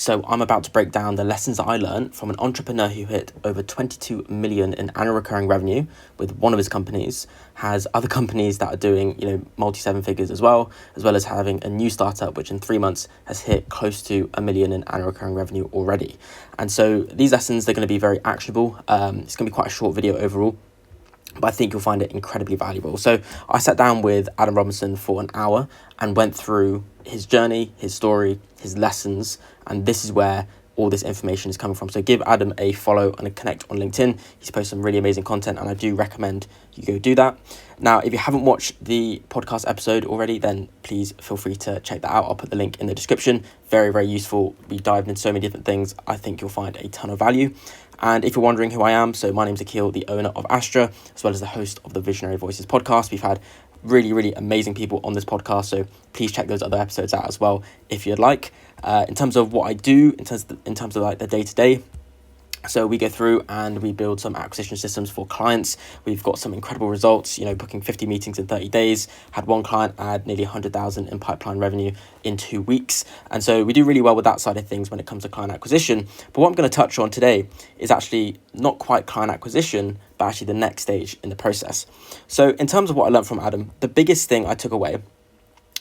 So I'm about to break down the lessons that I learned from an entrepreneur who hit over 22 million in annual recurring revenue with one of his companies, has other companies that are doing, multi-seven figures as well as having a new startup, which in 3 months has hit close to $1 million in annual recurring revenue already. And so these lessons, they're going to be very actionable. It's going to be quite a short video overall, but I think you'll find it incredibly valuable. So I sat down with Adam Robinson for an hour and went through his journey, his story, his lessons, and this is where all this information is coming from. So give Adam a follow and a connect on LinkedIn. He's posted some really amazing content, and I do recommend you go do that. Now, if you haven't watched the podcast episode already, then please feel free to check that out. I'll put the link in the description. Very, very useful. We dived into so many different things. I think you'll find a ton of value. And if you're wondering who I am, so my name's Akil, the owner of Astra, as well as the host of the Visionary Voices podcast. We've had really, really amazing people on this podcast, so please check those other episodes out as well if you'd like. In terms of what I do, in terms of like the day-to-day, so we go through and we build some acquisition systems for clients. We've got some incredible results, booking 50 meetings in 30 days, had one client add nearly 100,000 in pipeline revenue in 2 weeks. And so we do really well with that side of things when it comes to client acquisition. But what I'm going to touch on today is actually not quite client acquisition, but actually the next stage in the process. So in terms of what I learned from Adam, the biggest thing I took away,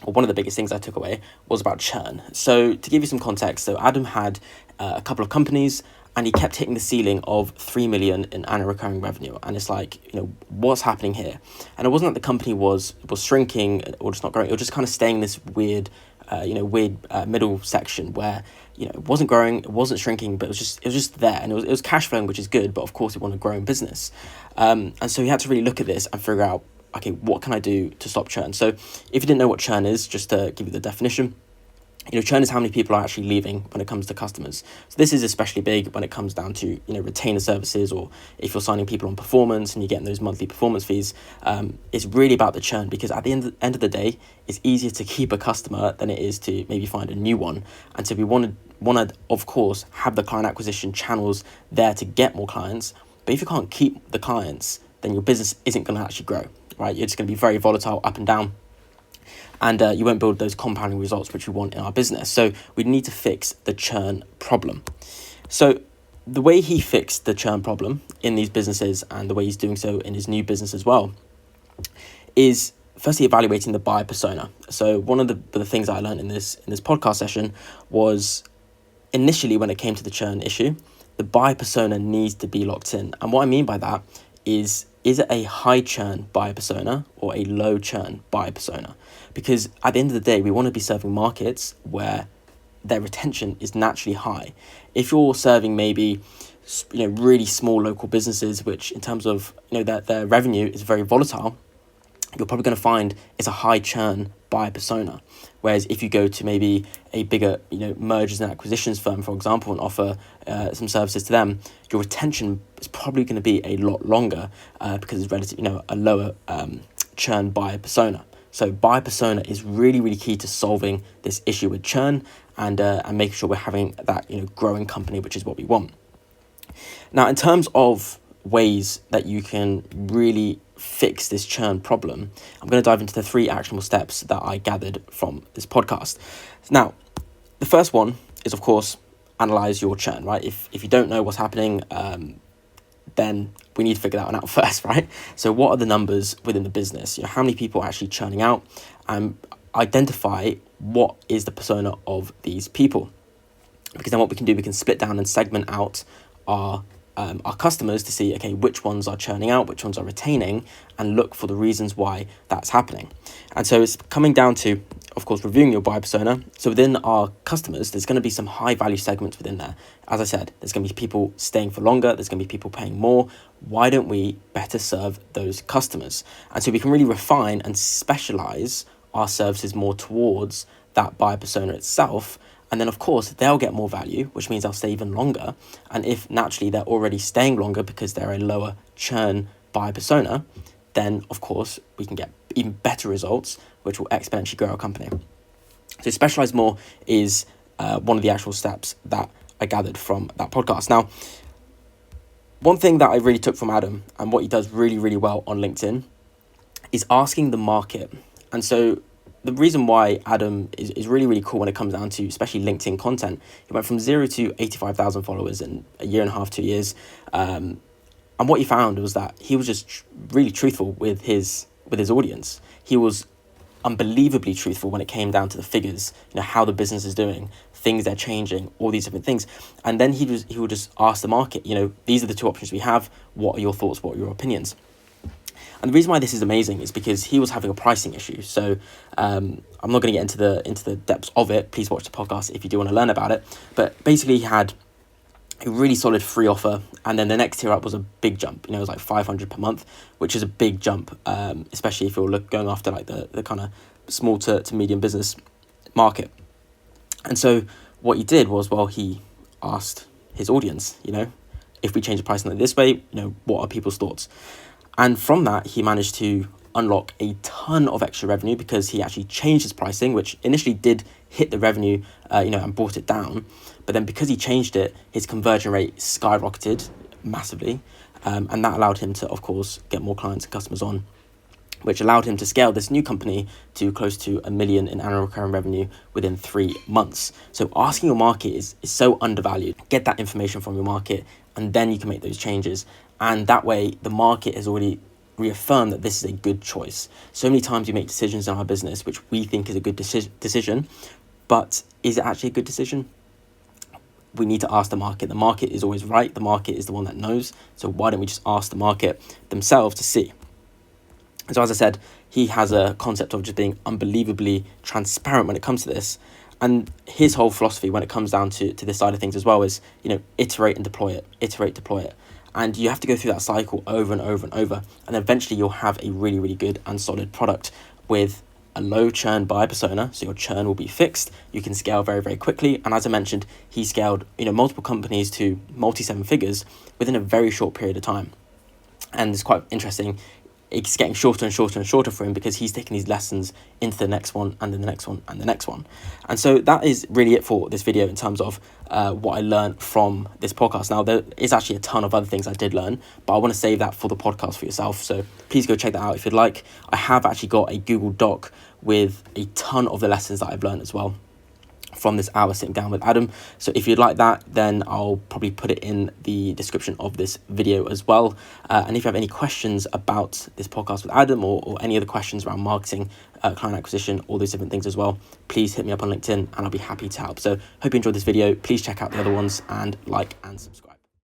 or one of the biggest things I took away, was about churn. So to give you some context, so Adam had a couple of companies, and he kept hitting the ceiling of 3 million in annual recurring revenue. And it's like, what's happening here? And it wasn't that the company was shrinking or just not growing. It was just kind of staying in this weird middle section where, it wasn't growing, it wasn't shrinking, but it was just there. And it was cash flowing, which is good. But of course, we want to grow in business. And so he had to really look at this and figure out, okay, what can I do to stop churn? So if you didn't know what churn is, just to give you the definition, churn is how many people are actually leaving when it comes to customers. So this is especially big when it comes down to, retainer services, or if you're signing people on performance and you're getting those monthly performance fees. It's really about the churn, because at the end of the day, it's easier to keep a customer than it is to maybe find a new one. And so we want to, of course, have the client acquisition channels there to get more clients. But if you can't keep the clients, then your business isn't going to actually grow, right? It's going to be very volatile, up and down. And you won't build those compounding results which we want in our business. So we need to fix the churn problem. So the way he fixed the churn problem in these businesses, and the way he's doing so in his new business as well, is firstly evaluating the buyer persona. So one of the things I learned in this podcast session was, initially when it came to the churn issue, the buyer persona needs to be locked in. And what I mean by that is it a high churn buyer persona or a low churn buyer persona? Because at the end of the day, we want to be serving markets where their retention is naturally high. If you're serving maybe, really small local businesses, which in terms of, their revenue is very volatile, you're probably going to find it's a high churn buyer persona. Whereas if you go to maybe a bigger, mergers and acquisitions firm, for example, and offer some services to them, your retention is probably going to be a lot longer because it's relatively, a lower churn buyer persona. So buyer persona is really, really key to solving this issue with churn and making sure we're having that, growing company, which is what we want. Now, in terms of ways that you can really fix this churn problem, I'm going to dive into the 3 actionable steps that I gathered from this podcast. Now, the first one is, of course, analyze your churn, right? If you don't know what's happening, then we need to figure that one out first, right? So what are the numbers within the business? How many people are actually churning out, and identify what is the persona of these people. Because then what we can do, we can split down and segment out our customers to see, okay, which ones are churning out, which ones are retaining, and look for the reasons why that's happening. And so it's coming down to, of course, reviewing your buyer persona. So within our customers, there's going to be some high value segments within there. As I said, there's going to be people staying for longer. There's going to be people paying more. Why don't we better serve those customers? And so we can really refine and specialize our services more towards that buyer persona itself. And then, of course, they'll get more value, which means they'll stay even longer. And if naturally they're already staying longer because they're a lower churn buyer persona, then, of course, we can get even better results, which will exponentially grow our company. So specialize more is one of the actual steps that I gathered from that podcast. Now, one thing that I really took from Adam, and what he does really, really well on LinkedIn, is asking the market. And so the reason why Adam is really, really cool when it comes down to especially LinkedIn content, he went from 0 to 85,000 followers in a year and a half, 2 years. And what he found was that he was just really truthful with his audience. He was unbelievably truthful when it came down to the figures, how the business is doing, things they're changing, all these different things. And then he would just ask the market, these are the two options we have. What are your thoughts? What are your opinions? And the reason why this is amazing is because he was having a pricing issue. So I'm not going to get into the depths of it. Please watch the podcast if you do want to learn about it. But basically, he had a really solid free offer, and then the next tier up was a big jump. It was like 500 per month, which is a big jump, especially if you're going after like the kind of small to medium business market. And so what he did was, he asked his audience, if we change the pricing like this way, what are people's thoughts? And from that, he managed to unlock a ton of extra revenue because he actually changed his pricing, which initially did hit the revenue, and brought it down. But then because he changed it, his conversion rate skyrocketed massively. And that allowed him to, of course, get more clients and customers on, which allowed him to scale this new company to close to $1 million in annual recurring revenue within 3 months. So asking your market is so undervalued. Get that information from your market, and then you can make those changes. And that way, the market has already reaffirmed that this is a good choice. So many times we make decisions in our business which we think is a good decision, but is it actually a good decision? We need to ask the market. The market is always right. The market is the one that knows. So why don't we just ask the market themselves to see? And so as I said, he has a concept of just being unbelievably transparent when it comes to this. And his whole philosophy when it comes down to this side of things as well is, iterate and deploy it, iterate, deploy it. And you have to go through that cycle over and over and over. And eventually you'll have a really, really good and solid product with a low churn buyer persona. So your churn will be fixed. You can scale very, very quickly. And as I mentioned, he scaled, multiple companies to multi-seven figures within a very short period of time. And it's quite interesting. It's getting shorter and shorter and shorter for him because he's taking these lessons into the next one and then the next one and the next one. And so that is really it for this video in terms of what I learned from this podcast. Now, there is actually a ton of other things I did learn, but I want to save that for the podcast for yourself. So please go check that out if you'd like. I have actually got a Google Doc with a ton of the lessons that I've learned as well from this hour sitting down with Adam. So if you'd like that, then I'll probably put it in the description of this video as well. And if you have any questions about this podcast with Adam or any other questions around marketing, client acquisition, all those different things as well, please hit me up on LinkedIn and I'll be happy to help. So hope you enjoyed this video. Please check out the other ones and like and subscribe.